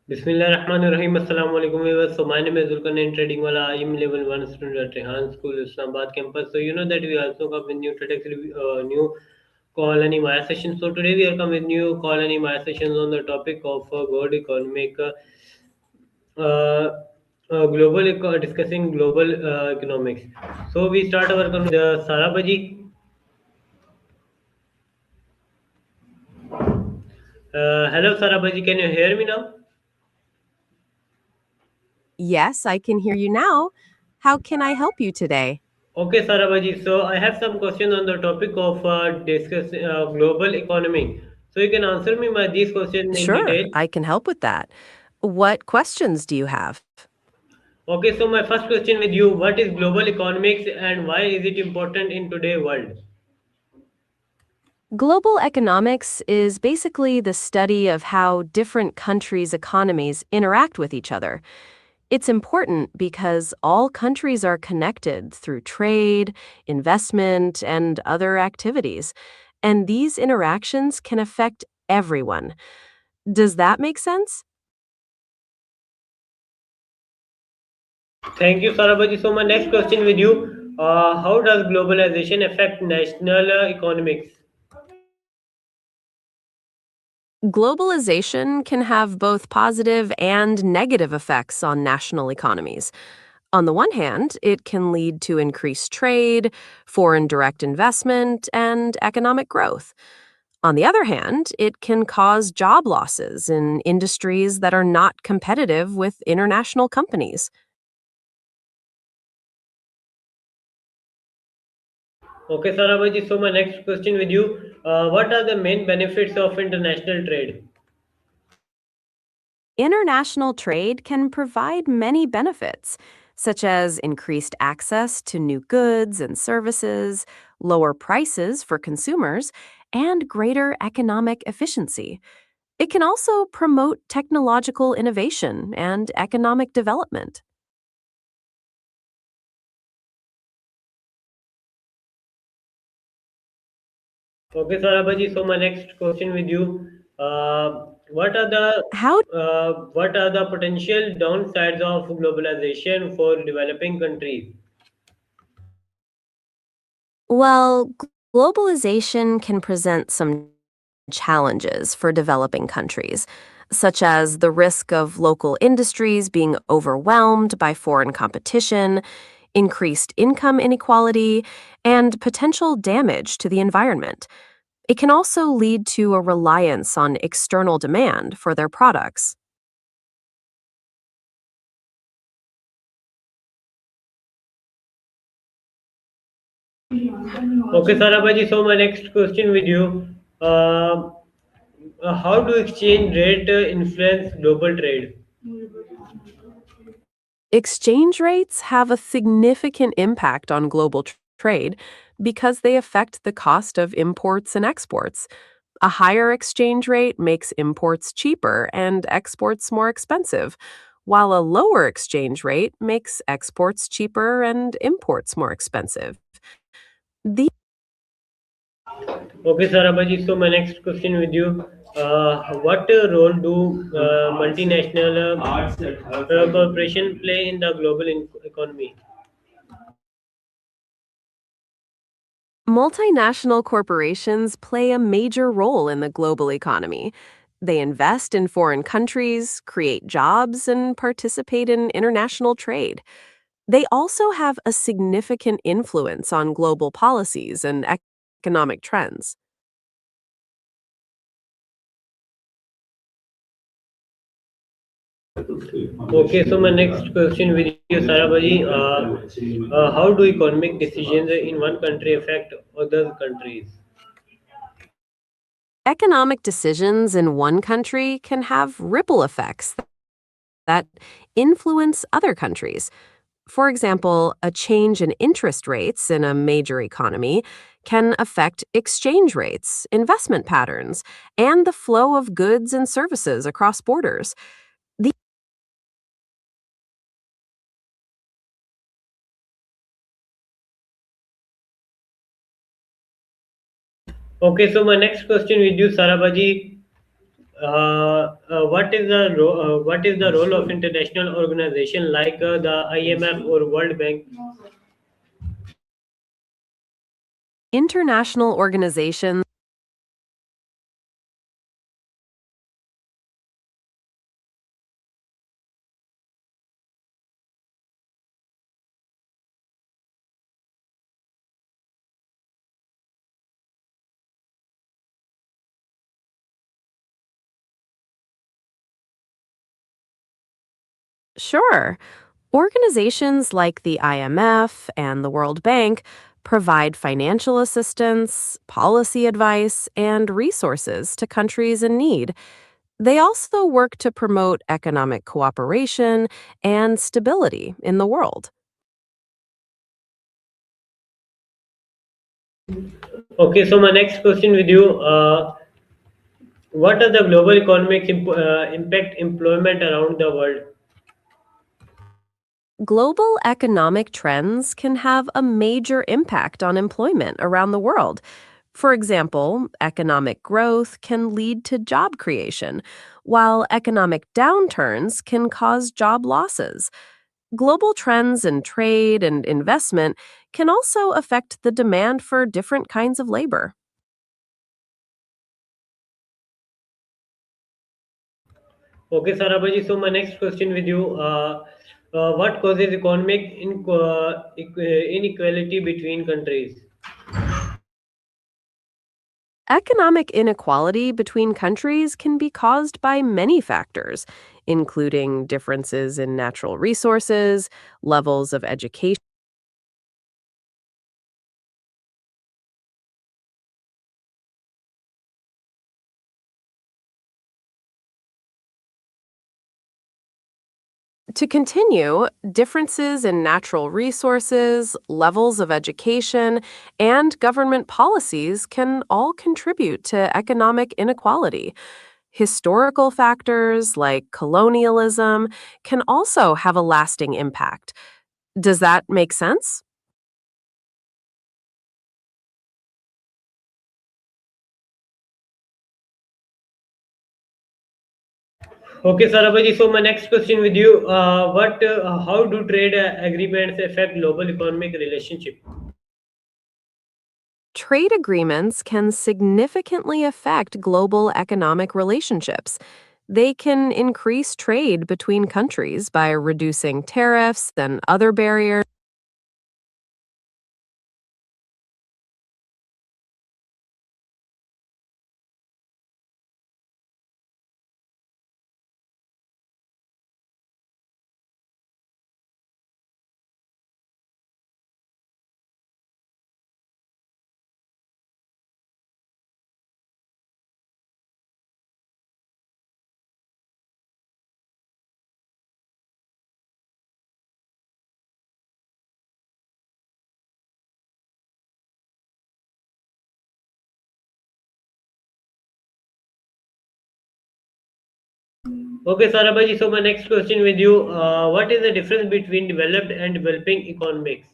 Bismillahirrahmanirrahim. Assalamu alaikum viewers. So my name is Zulkarnain EducationWali. I am level 1 student at Rehan School, Islamabad campus. So you know that we also come with new topics, new call and Maya session. So today we are come with new call and Maya sessions on the topic of world economic, discussing global economics. So we start our conversation with Sara Baji. Hello Sara Baji, can you hear me now? Yes, I can hear you now. How can I help you today? Okay, Sarabaji. So I have some questions on the topic of discuss global economy. So you can answer me these questions in Sure, detail. I can help with that. What questions do you have? Okay, so my first question with you: what is global economics and why is it important in today's world? Global economics is basically the study of how different countries' economies interact with each other. It's important because all countries are connected through trade, investment, and other activities. And these interactions can affect everyone. Does that make sense? Thank you, Sarabaji. So my next question with you: how does globalization affect national economics? Globalization can have both positive and negative effects on national economies. On the one hand, it can lead to increased trade, foreign direct investment, and economic growth. On the other hand, it can cause job losses in industries that are not competitive with international companies. Okay, Sarabaji. So my next question with you: what are the main benefits of international trade? International trade can provide many benefits, such as increased access to new goods and services, lower prices for consumers, and greater economic efficiency. It can also promote technological innovation and economic development. Okay, Sarabaji. So my next question with you: what are How the potential downsides of globalization for developing countries? Well, globalization can present some challenges for developing countries, such as the risk of local industries being overwhelmed by foreign competition, increased income inequality, and potential damage to the environment. It can also lead to a reliance on external demand for their products. Okay, Sarabaji. So my next question with you: uh, how do exchange rate influence global trade? Exchange rates have a significant impact on global trade because they affect the cost of imports and exports. A higher exchange rate makes imports cheaper and exports more expensive, while a lower exchange rate makes exports cheaper and imports more expensive. The Okay, Sarabaji. So my next question with you: what role do multinational corporation play in the global economy? multinational corporations play a major role in the global economy. They invest in foreign countries, create jobs, and participate in international trade. They also have a significant influence on global policies and economic trends. Okay, so my next question with you, Sarabaji, how do economic decisions in one country affect other countries? Economic decisions in one country can have ripple effects that influence other countries. For example, a change in interest rates in a major economy can affect exchange rates, investment patterns, and the flow of goods and services across borders. The Okay, so my next question with you, Sarabaji, What is the role of international organization like the IMF or World Bank? International organizations. Sure. Organizations like the IMF and the World Bank provide financial assistance, policy advice, and resources to countries in need. They also work to promote economic cooperation and stability in the world. Okay, so my next question with you: what are the global economic impact employment around the world? Global economic trends can have a major impact on employment around the world. For example, economic growth can lead to job creation, while economic downturns can cause job losses. Global trends in trade and investment can also affect the demand for different kinds of labor. Okay, Sara Baji, so my next question with you: what causes economic inequality between countries? Economic inequality between countries can be caused by many factors, including differences in natural resources, levels of education. To continue, differences in natural resources, levels of education, and government policies can all contribute to economic inequality. Historical factors like colonialism can also have a lasting impact. Does that make sense? Okay, Sara Baji, so my next question with you: how do trade agreements affect global economic relationship? Trade agreements can significantly affect global economic relationships. They can increase trade between countries by reducing tariffs and other barriers. Okay, Sara Baji, so my next question with you: what is the difference between developed and developing economics?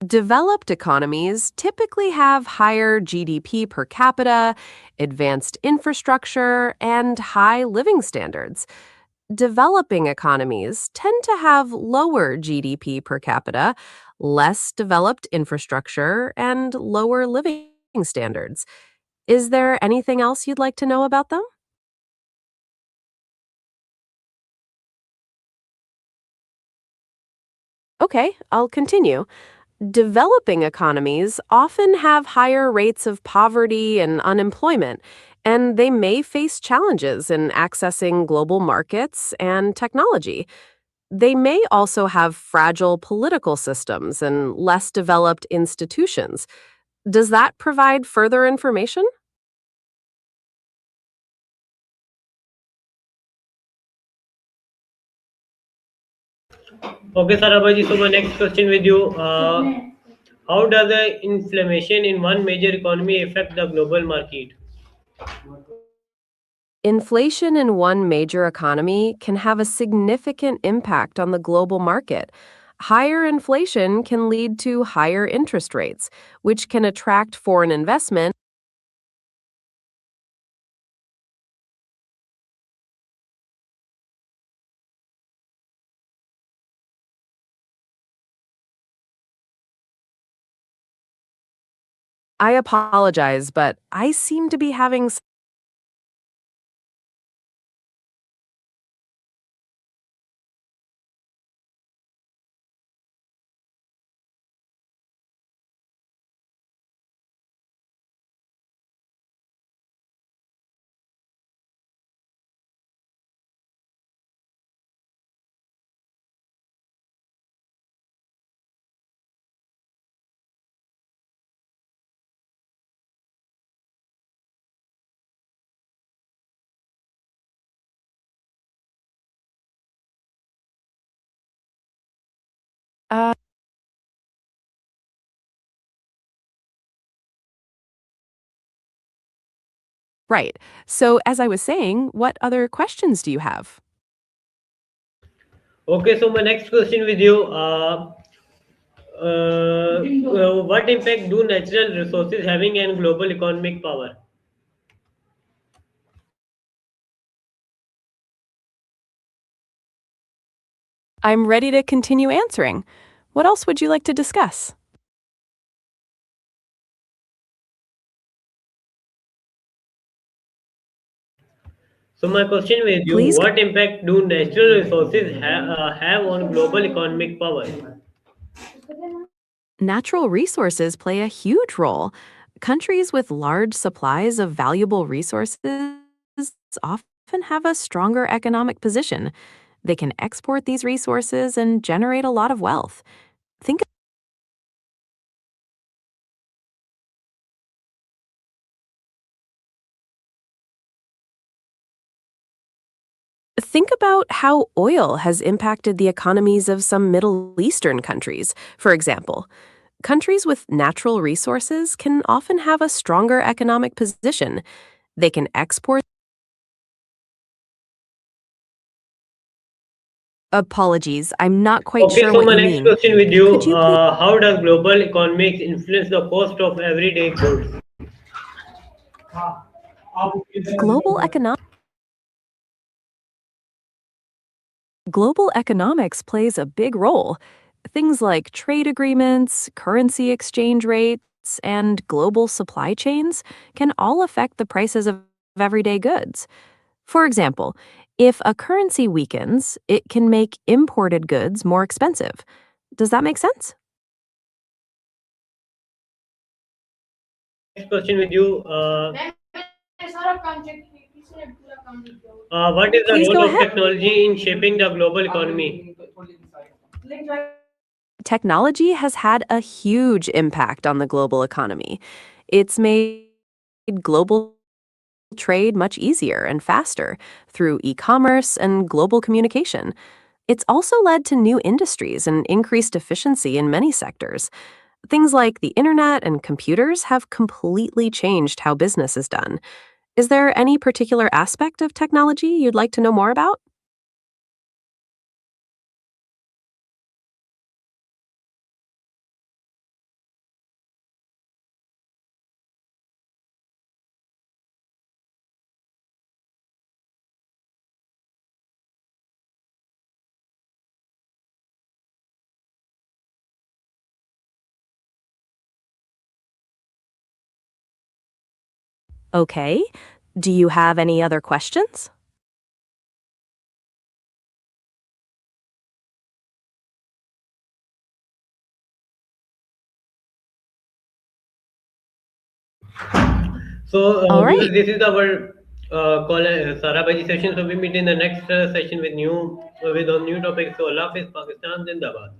Developed economies typically have higher GDP per capita, advanced infrastructure, and high living standards. Developing economies tend to have lower GDP per capita, less developed infrastructure, and lower living standards. Is there anything else you'd like to know about them? Okay, I'll continue. Developing economies often have higher rates of poverty and unemployment, and they may face challenges in accessing global markets and technology. They may also have fragile political systems and less developed institutions. Does that provide further information? Okay, Sara Baji, so my next question with you: how does the inflammation in one major economy affect the global market? Inflation in one major economy can have a significant impact on the global market. Higher inflation can lead to higher interest rates, which can attract foreign investment. I apologize, but I seem to be having uh, right. So, as I was saying, what other questions do you have? Okay, so my next question with you. What impact do natural resources having on global economic power? I'm ready to continue answering. What else would you like to discuss? So my question with you, Please. what impact do natural resources have on global economic power? Natural resources play a huge role. Countries with large supplies of valuable resources often have a stronger economic position. They can export these resources and generate a lot of wealth. Think Think about how oil has impacted the economies of some Middle Eastern countries. For example, countries with natural resources can often have a stronger economic position. They can export. Apologies, I'm not quite Okay, sure so what my you next mean. question with you, Could you please? how does global economics influence the cost of everyday goods? Global economics. Global economics plays a big role. Things like trade agreements, currency exchange rates, and global supply chains can all affect the prices of everyday goods. For example, if a currency weakens, it can make imported goods more expensive. Does that make sense? Next question with you, what is the Please go role of ahead. technology in shaping the global economy? Technology has had a huge impact on the global economy. It's made global trade much easier and faster through e commerce and global communication. It's also led to new industries and increased efficiency in many sectors. Things like the internet and computers have completely changed how business is done. Is there any particular aspect of technology you'd like to know more about? Okay. Do you have any other questions? So, All viewers, right. this is our call Sara Baji session. So we meet in the next session with new with on new topics. So Allah Hafiz, Pakistan Zindabad.